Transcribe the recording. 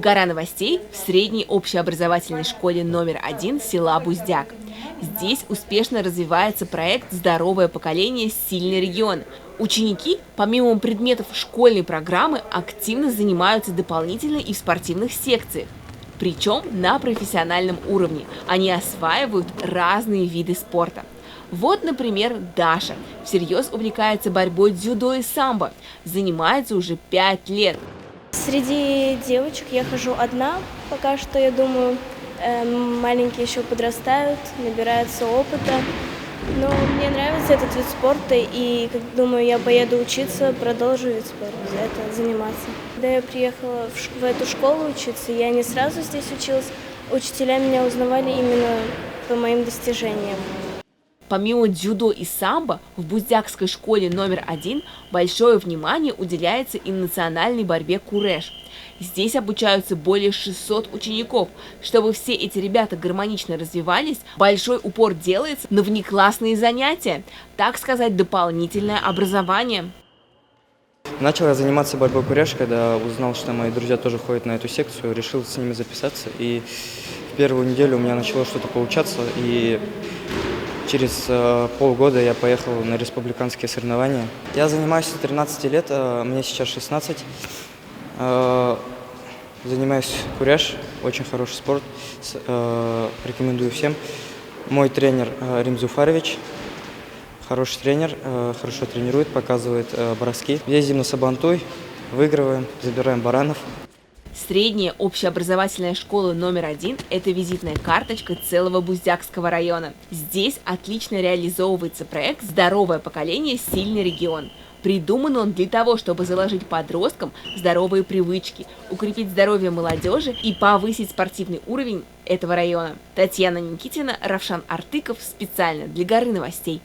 Гора новостей в средней общеобразовательной школе номер 1 села Буздяк. Здесь успешно развивается проект «Здоровое поколение. Сильный регион». Ученики, помимо предметов школьной программы, активно занимаются дополнительно и в спортивных секциях. Причем на профессиональном уровне. Они осваивают разные виды спорта. Вот, например, Даша всерьез увлекается борьбой дзюдо и самбо. Занимается уже 5 лет. Среди девочек я хожу одна, пока что, я думаю, маленькие еще подрастают, набираются опыта. Но мне нравится этот вид спорта, и, думаю, я поеду учиться, продолжу вид спорта, заниматься. Когда я приехала в эту школу учиться, я не сразу здесь училась. Учителя меня узнавали именно по моим достижениям. Помимо дзюдо и самбо, в Буздякской школе номер 1 большое внимание уделяется и национальной борьбе куреш. Здесь обучаются более 600 учеников. Чтобы все эти ребята гармонично развивались, большой упор делается на внеклассные занятия, так сказать, дополнительное образование. Начал я заниматься борьбой куреш, когда узнал, что мои друзья тоже ходят на эту секцию, решил с ними записаться. И в первую неделю у меня начало что-то получаться, и через полгода я поехал на республиканские соревнования. Я занимаюсь с 13 лет, мне сейчас 16. Занимаюсь куреш, очень хороший спорт, рекомендую всем. Мой тренер Рим Зуфарович, хороший тренер, хорошо тренирует, показывает броски. Ездим на Сабантуй, выигрываем, забираем баранов. Средняя общеобразовательная школа номер 1 – это визитная карточка целого Буздякского района. Здесь отлично реализовывается проект «Здоровое поколение. Сильный регион». Придуман он для того, чтобы заложить подросткам здоровые привычки, укрепить здоровье молодежи и повысить спортивный уровень этого района. Татьяна Никитина, Равшан Артыков специально для Горы новостей.